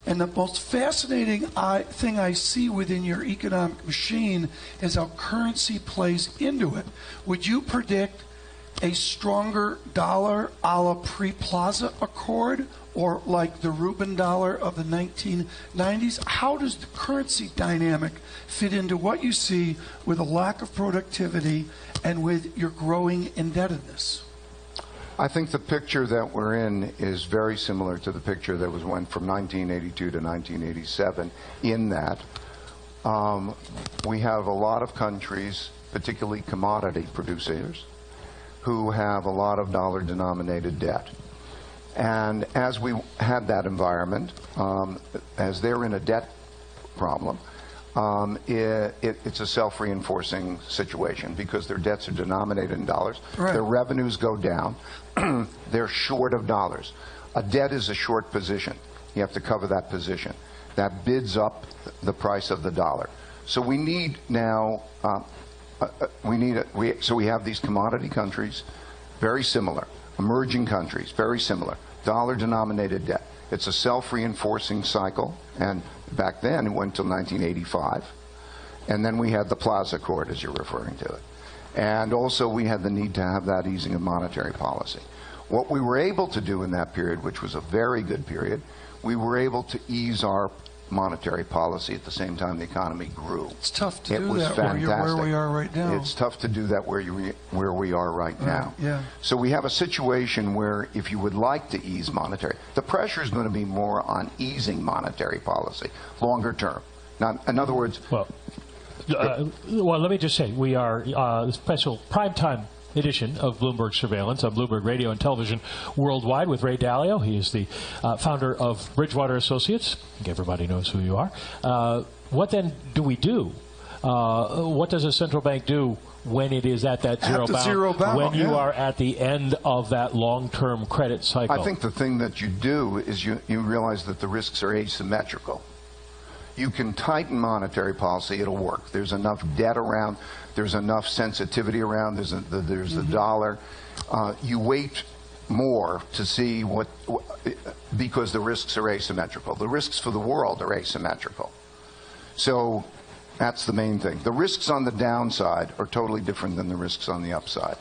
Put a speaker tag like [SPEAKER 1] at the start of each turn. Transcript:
[SPEAKER 1] And the most fascinating thing I see within your economic machine is how currency plays into it. Would you predict a stronger dollar a la pre-Plaza Accord, or like the Rubin dollar of the 1990s? How does the currency dynamic fit into what you see with a lack of productivity and with your growing indebtedness?
[SPEAKER 2] I think the picture that we're in is very similar to the picture that went from 1982 to 1987, in that we have a lot of countries, particularly commodity producers, who have a lot of dollar-denominated debt. And as we had that environment, as they're in a debt problem, it's a self-reinforcing situation because their debts are denominated in dollars. Right. Their revenues go down. They're short of dollars. A debt is a short position. You have to cover that position. That bids up the price of the dollar. So we need now, so we have these commodity countries, very similar. Emerging countries, very similar. Dollar-denominated debt. It's a self-reinforcing cycle, and back then it went till 1985. And then we had the Plaza Accord, as you're referring to it. And also we had the need to have that easing of monetary policy. What we were able to do in that period, which was a very good period, we were able to ease our monetary policy at the same time the economy grew.
[SPEAKER 1] It's tough to do that where we are right now.
[SPEAKER 2] It's tough to do that where we are right now.
[SPEAKER 1] Yeah.
[SPEAKER 2] So we have a situation where if you would like to ease monetary, the pressure is going to be more on easing monetary policy, longer term. Now, in other words...
[SPEAKER 3] Well, let me just say, we are a special primetime edition of Bloomberg Surveillance on Bloomberg Radio and Television Worldwide with Ray Dalio. He is the founder of Bridgewater Associates. I think everybody knows who you are. What then do we do? What does a central bank do when it is at that zero bound, when you are at the end of that long-term credit cycle?
[SPEAKER 2] I think the thing that you do is you realize that the risks are asymmetrical. You can tighten monetary policy, it'll work. There's enough debt around, there's enough sensitivity around, there's the dollar. You wait more to see because the risks are asymmetrical. The risks for the world are asymmetrical. So that's the main thing. The risks on the downside are totally different than the risks on the upside.